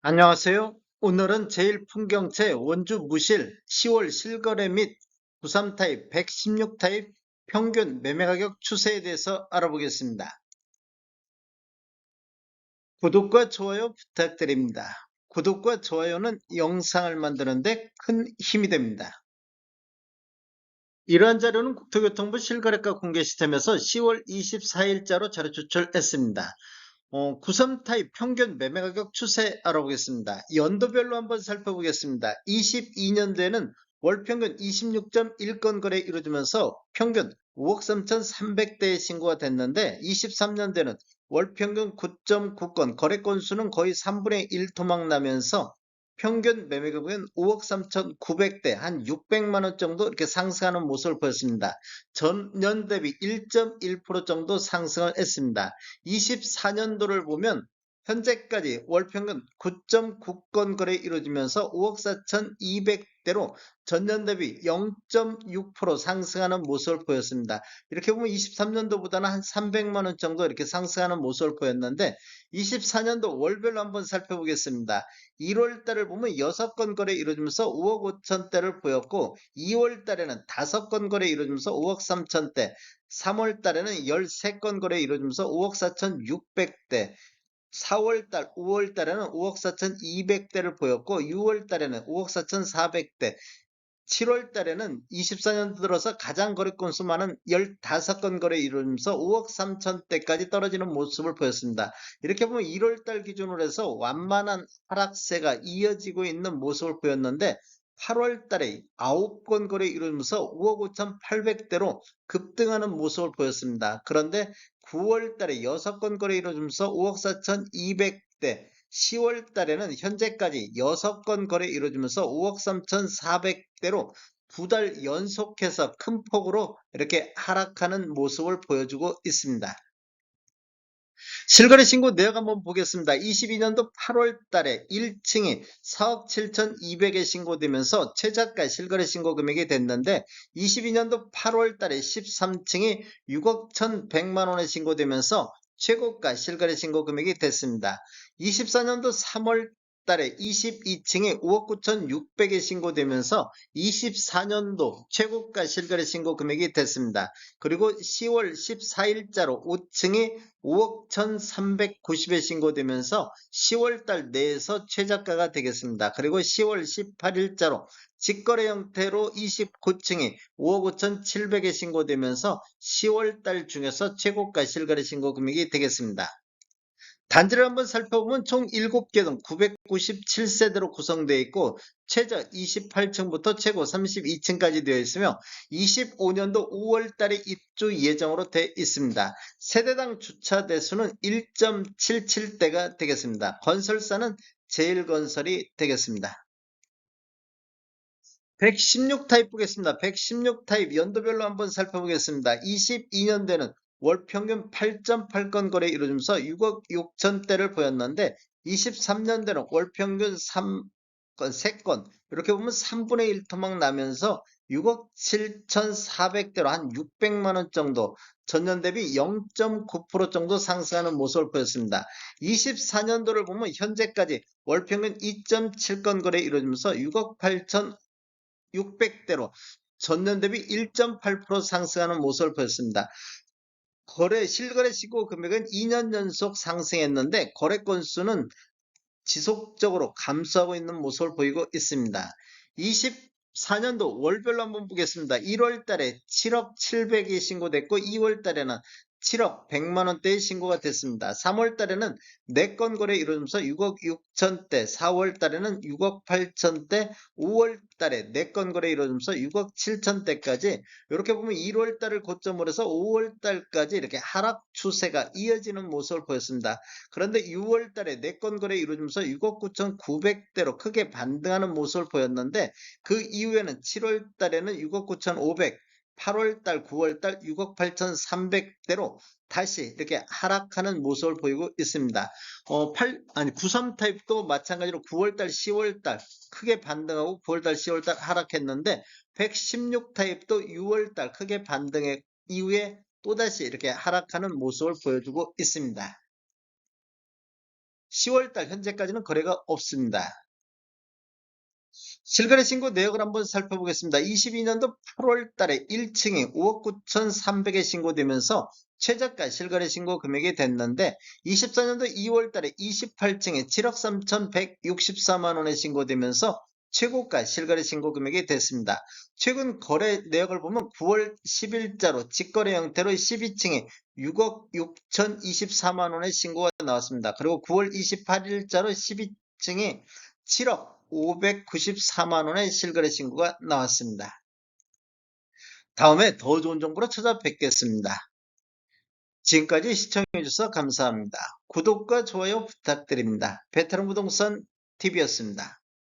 안녕하세요. 오늘은 제일풍경채 원주 무실 10월 실거래 및 93 타입, 116 타입 평균 매매 가격 추세에 대해서 알아보겠습니다. 구독과 좋아요 부탁드립니다. 구독과 좋아요는 영상을 만드는데 큰 힘이 됩니다. 이러한 자료는 국토교통부 실거래가 공개 시스템에서 10월 24일자로 자료 추출했습니다. 93 타입 평균 매매 가격 추세 알아보겠습니다. 연도별로 한번 살펴보겠습니다. 22년도에는 월 평균 26.1건 거래 이루어지면서 평균 5억 3,300대의 신고가 됐는데 23년도에는 월 평균 9.9건 거래 건수는 거의 3분의 1 토막 나면서 평균 매매금액은 5억 3,900대 한 600만 원 정도 이렇게 상승하는 모습을 보였습니다. 전년 대비 1.1% 정도 상승을 했습니다. 24년도를 보면 현재까지 월평균 9.9건 거래 이루어지면서 5억 4,200대로 전년 대비 0.6% 상승하는 모습을 보였습니다. 이렇게 보면 23년도보다는 한 300만 원 정도 이렇게 상승하는 모습을 보였는데 24년도 월별로 한번 살펴보겠습니다. 1월 달을 보면 6건 거래 이루어지면서 5억 5천대를 보였고 2월 달에는 5건 거래 이루어지면서 5억 3천대, 3월 달에는 13건 거래 이루어지면서 5억 4,600대, 4월 달, 5월 달에는 5억 4,200대를 보였고 6월 달에는 5억 4,400대, 7월 달에는 24년 들어서 가장 거래 건수 많은 15건 거래 이루면서 5억 3천대까지 떨어지는 모습을 보였습니다. 이렇게 보면 1월 달 기준으로 해서 완만한 하락세가 이어지고 있는 모습을 보였는데 8월 달에 9건 거래 이루면서 5억 5,800대로 급등하는 모습을 보였습니다. 그런데 9월 달에 6건 거래 이루어지면서 5억 4,200대, 10월 달에는 현재까지 6건 거래 이루어지면서 5억 3,400대로 2달 연속해서 큰 폭으로 이렇게 하락하는 모습을 보여주고 있습니다. 실거래 신고 내역 한번 보겠습니다. 22년도 8월 달에 1층이 4억 7,200에 신고되면서 최저가 실거래 신고 금액이 됐는데 22년도 8월 달에 13층이 6억 1,100만 원에 신고되면서 최고가 실거래 신고 금액이 됐습니다. 24년도 3월 달에 22층이 5억 9,600에 신고되면서 24년도 최고가 실거래 신고 금액이 됐습니다. 그리고 10월 14일자로 5층이 5억 1,390에 신고되면서 10월달 내에서 최저가가 되겠습니다. 그리고 10월 18일자로 직거래 형태로 29층이 5억 5,700에 신고되면서 10월달 중에서 최고가 실거래 신고 금액이 되겠습니다. 단지를 한번 살펴보면 총 7개 동 997세대로 구성되어 있고 최저 28층부터 최고 32층까지 되어 있으며 25년도 5월 달에 입주 예정으로 되어 있습니다. 세대당 주차 대수는 1.77대가 되겠습니다. 건설사는 제일건설이 되겠습니다. 116 타입 보겠습니다. 116 타입 연도별로 한번 살펴보겠습니다. 22년대는 월 평균 8.8건 거래 이루어지면서 6억 6천대를 보였는데 23년대는 월 평균 3건, 3건 이렇게 보면 3분의 1 토막 나면서 6억 7,400대로 한 600만 원 정도 전년 대비 0.9% 정도 상승하는 모습을 보였습니다. 24년도를 보면 현재까지 월 평균 2.7건 거래 이루어지면서 6억 8천 600대로 전년 대비 1.8% 상승하는 모습을 보였습니다. 실거래 시고 금액은 2년 연속 상승했는데 거래 건수는 지속적으로 감소하고 있는 모습을 보이고 있습니다. 24년도 월별로 한번 보겠습니다. 1월 달에 7억 700이 신고됐고 2월 달에는 7억 100만 원대의 신고가 됐습니다. 3월 달에는 4건 거래 이루어지면서 6억 6천대, 4월 달에는 6억 8천대, 5월 달에 4건 거래 이루어지면서 6억 7천대까지 이렇게 보면 1월 달을 고점으로 해서 5월 달까지 이렇게 하락 추세가 이어지는 모습을 보였습니다. 그런데 6월 달에 4건 거래 이루어지면서 6억 9,900대로 크게 반등하는 모습을 보였는데 그 이후에는 7월 달에는 6억 9,500, 8월 달, 9월 달 6억 8,300대로 다시 이렇게 하락하는 모습을 보이고 있습니다. 93 타입도 마찬가지로 9월 달, 10월 달 크게 반등하고 9월 달, 10월 달 하락했는데 116 타입도 6월 달 크게 반등해 이후에 또다시 이렇게 하락하는 모습을 보여주고 있습니다. 10월달 현재까지는 거래가 없습니다. 실거래 신고 내역을 한번 살펴보겠습니다. 22년도 8월 달에 1층에 5억 9,300에 신고되면서 최저가 실거래 신고 금액이 됐는데 24년도 2월 달에 28층에 7억 3,164만 원에 신고되면서 최고가 실거래 신고 금액이 됐습니다. 최근 거래 내역을 보면 9월 10일자로 직거래 형태로 12층에 6억 6,024만 원의 신고가 나왔습니다. 그리고 9월 28일자로 12층에 7억 594만 원의 실거래 신고가 나왔습니다. 다음에 더 좋은 정보로 찾아뵙겠습니다. 지금까지 시청해주셔서 감사합니다. 구독과 좋아요 부탁드립니다. 베테랑 부동산 TV였습니다.